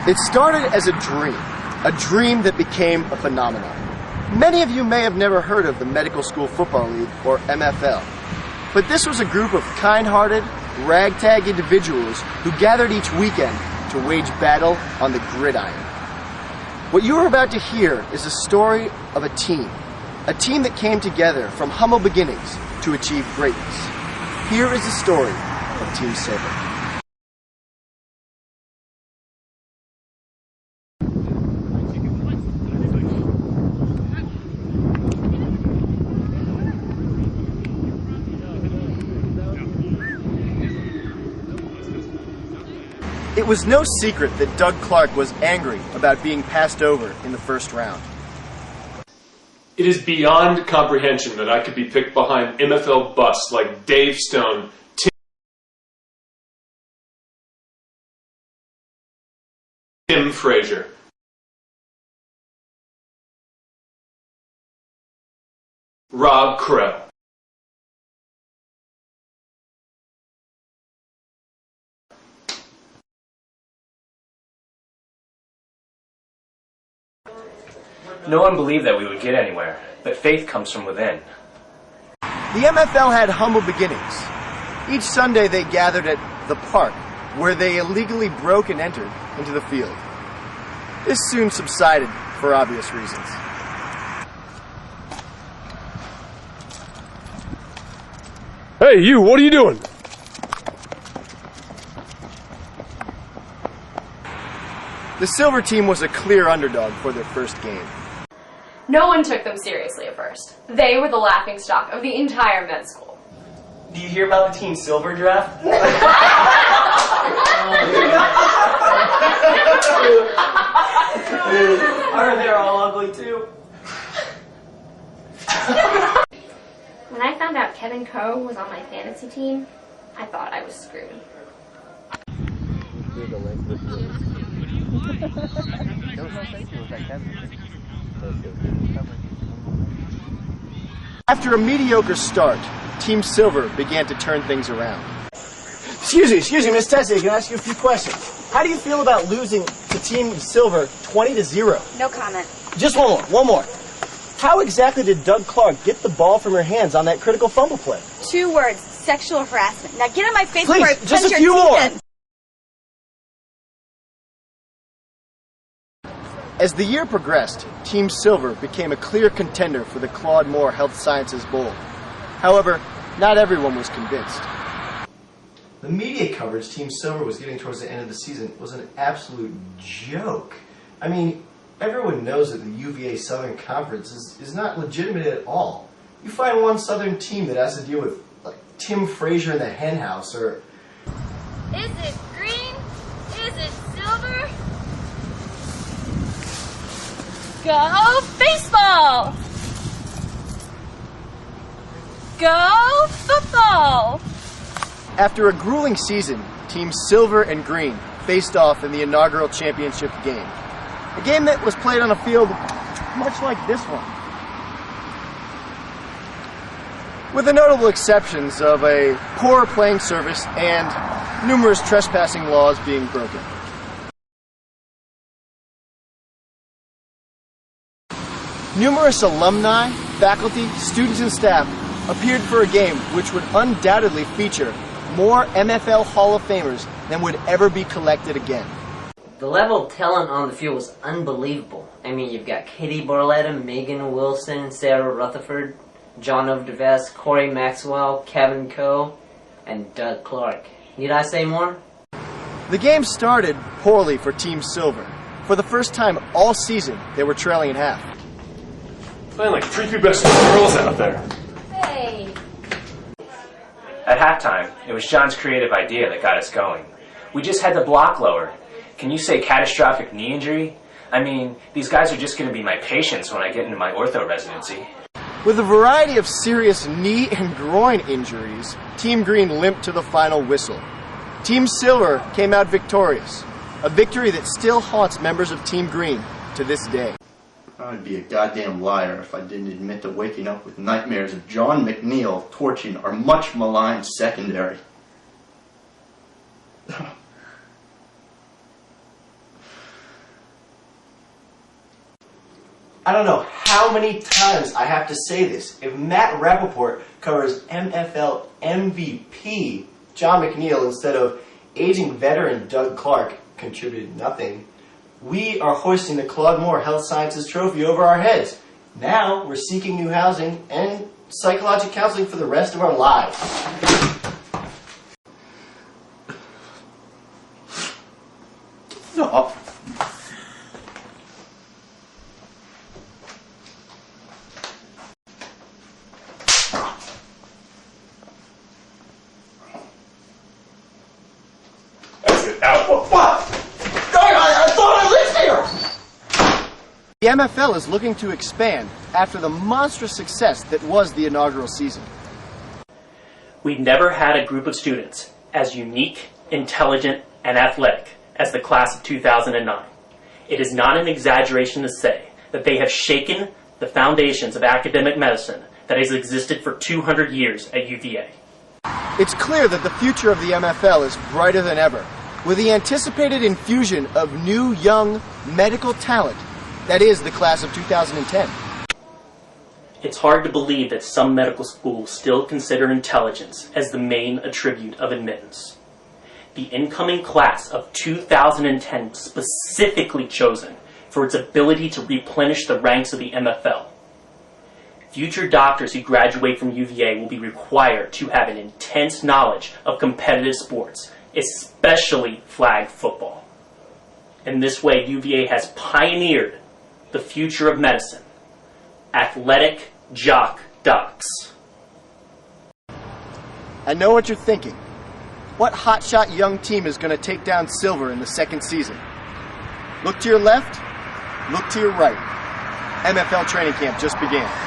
It started as a dream that became a phenomenon. Many of you may have never heard of the Medical School Football League, or MFL. But this was a group of kind-hearted, ragtag individuals who gathered each weekend to wage battle on the gridiron. What you are about to hear is the story of a team that came together from humble beginnings to achieve greatness. Here is the story of Team Silver. It was no secret that Doug Clark was angry about being passed over in the first round. It is beyond comprehension that I could be picked behind MFL busts like Dave Stone, Tim Frazier, Rob Krell. No one believed that we would get anywhere, but faith comes from within. The MFL had humble beginnings. Each Sunday they gathered at the park, where they illegally broke and entered into the field. This soon subsided for obvious reasons. Hey, you, what are you doing? The Silver team was a clear underdog for their first game. No one took them seriously at first. They were the laughingstock of the entire med school. Do you hear about the Team Silver draft? I heard they're all ugly too. When I found out Kevin Coe was on my fantasy team, I thought I was screwed. After a mediocre start, Team Silver began to turn things around. Excuse me, Miss Tessie, can I ask you a few questions? How do you feel about losing to Team Silver 20-0? No comment. Just one more. How exactly did Doug Clark get the ball from your hands on that critical fumble play? 2 words, sexual harassment. Now get on my face Please, before I just punch a your few teeth more. in. As the year progressed, Team Silver became a clear contender for the Claude Moore Health Sciences Bowl. However, not everyone was convinced. The media coverage Team Silver was getting towards the end of the season was an absolute joke. I mean, everyone knows that the UVA Southern Conference is not legitimate at all. You find one Southern team that has to deal with like Tim Frazier in the hen house, or... Is it green? Is it silver? Go baseball! Go football! After a grueling season, Teams Silver and Green faced off in the inaugural championship game. A game that was played on a field much like this one, with the notable exceptions of a poor playing service and numerous trespassing laws being broken. Numerous alumni, faculty, students, and staff appeared for a game which would undoubtedly feature more MFL Hall of Famers than would ever be collected again. The level of talent on the field was unbelievable. I mean, you've got Katie Barletta, Megan Wilson, Sarah Rutherford, John Ovdevest, Corey Maxwell, Kevin Coe, and Doug Clark. Need I say more? The game started poorly for Team Silver. For the first time all season, they were trailing at half. Playing like prepubescent girls out there. Hey! At halftime, it was John's creative idea that got us going. We just had the block lowered. Can you say catastrophic knee injury? I mean, these guys are just going to be my patients when I get into my ortho residency. With a variety of serious knee and groin injuries, Team Green limped to the final whistle. Team Silver came out victorious, a victory that still haunts members of Team Green to this day. I'd be a goddamn liar if I didn't admit to waking up with nightmares of John McNeil torching our much maligned secondary. I don't know how many times I have to say this. If Matt Rappaport covers MFL MVP John McNeil instead of aging veteran Doug Clark contributed nothing, we are hoisting the Claude Moore Health Sciences Trophy over our heads. Now we're seeking new housing and psychological counseling for the rest of our lives. Stop. Exit out. What? I thought I lived here! The MFL is looking to expand after the monstrous success that was the inaugural season. We've never had a group of students as unique, intelligent, and athletic as the class of 2009. It is not an exaggeration to say that they have shaken the foundations of academic medicine that has existed for 200 years at UVA. It's clear that the future of the MFL is brighter than ever, with the anticipated infusion of new, young medical talent that is the class of 2010. It's hard to believe that some medical schools still consider intelligence as the main attribute of admittance. The incoming class of 2010 was specifically chosen for its ability to replenish the ranks of the MFL. Future doctors who graduate from UVA will be required to have an intense knowledge of competitive sports, especially flag football. In this way, UVA has pioneered the future of medicine. Athletic jock docs. I know what you're thinking. What hotshot young team is going to take down silver in the second season? Look to your left, look to your right. MFL training camp just began.